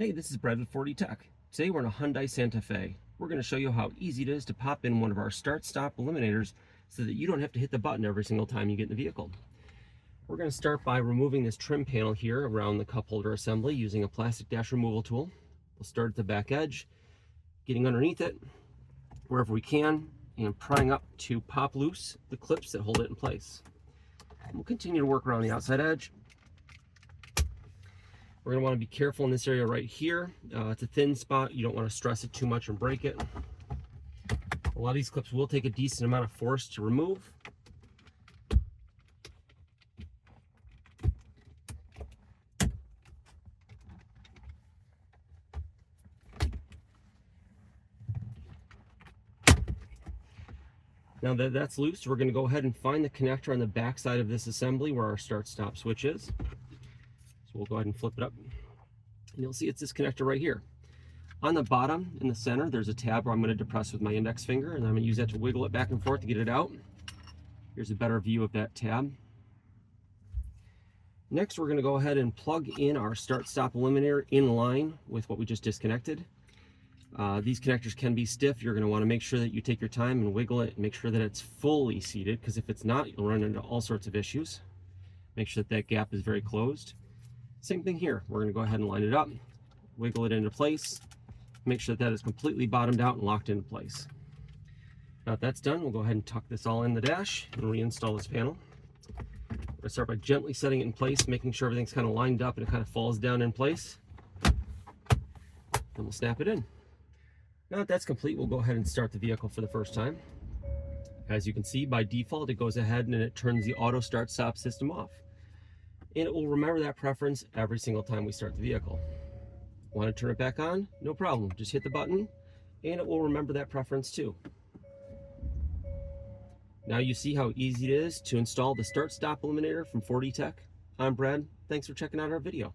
Hey, this is Brad with 4D Tech. Today we're in a Hyundai SantaFe. We're going to show you how easy it is to pop in one of our start-stop eliminators so that you don't have to hit the button every single time you get in the vehicle. We're going to start by removing this trim panel here around the cup holder assembly using a plastic dash removal tool. We'll start at the back edge, getting underneath it wherever we can, and prying up to pop loose the clips that hold it in place. We'll continue to work around the outside edge. We're going to want to be careful in this area right here. It's a thin spot. You don't want to stress it too much and break it. A lot of these clips will take a decent amount of force to remove. Now that that's loose, we're going to go ahead and find the connector on the back side of this assembly where our start-stop switch is. So we'll go ahead and flip it up, and you'll see it's this connector right here. On the bottom in the center, there's a tab where I'm going to depress with my index finger, and I'm going to use that to wiggle it back and forth to get it out. Here's a better view of that tab. Next, we're going to go ahead and plug in our start-stop eliminator in line with what we just disconnected. These connectors can be stiff. You're going to want to make sure that you take your time and wiggle it and make sure that it's fully seated, because if it's not, you'll run into all sorts of issues. Make sure that that gap is very closed. Same thing here. We're going to go ahead and line it up, wiggle it into place, make sure that is completely bottomed out and locked into place. Now that that's done, we'll go ahead and tuck this all in the dash and reinstall this panel. We're going to start by gently setting it in place, making sure everything's kind of lined up and it kind of falls down in place. Then we'll snap it in. Now that that's complete, we'll go ahead and start the vehicle for the first time. As you can see, by default, it goes ahead and it turns the auto start-stop system off. And it will remember that preference every single time we start the vehicle. Want to turn it back on? No problem. Just hit the button and it will remember that preference too. Now you see how easy it is to install the start-stop eliminator from 4D Tech. I'm Brad. Thanks for checking out our video.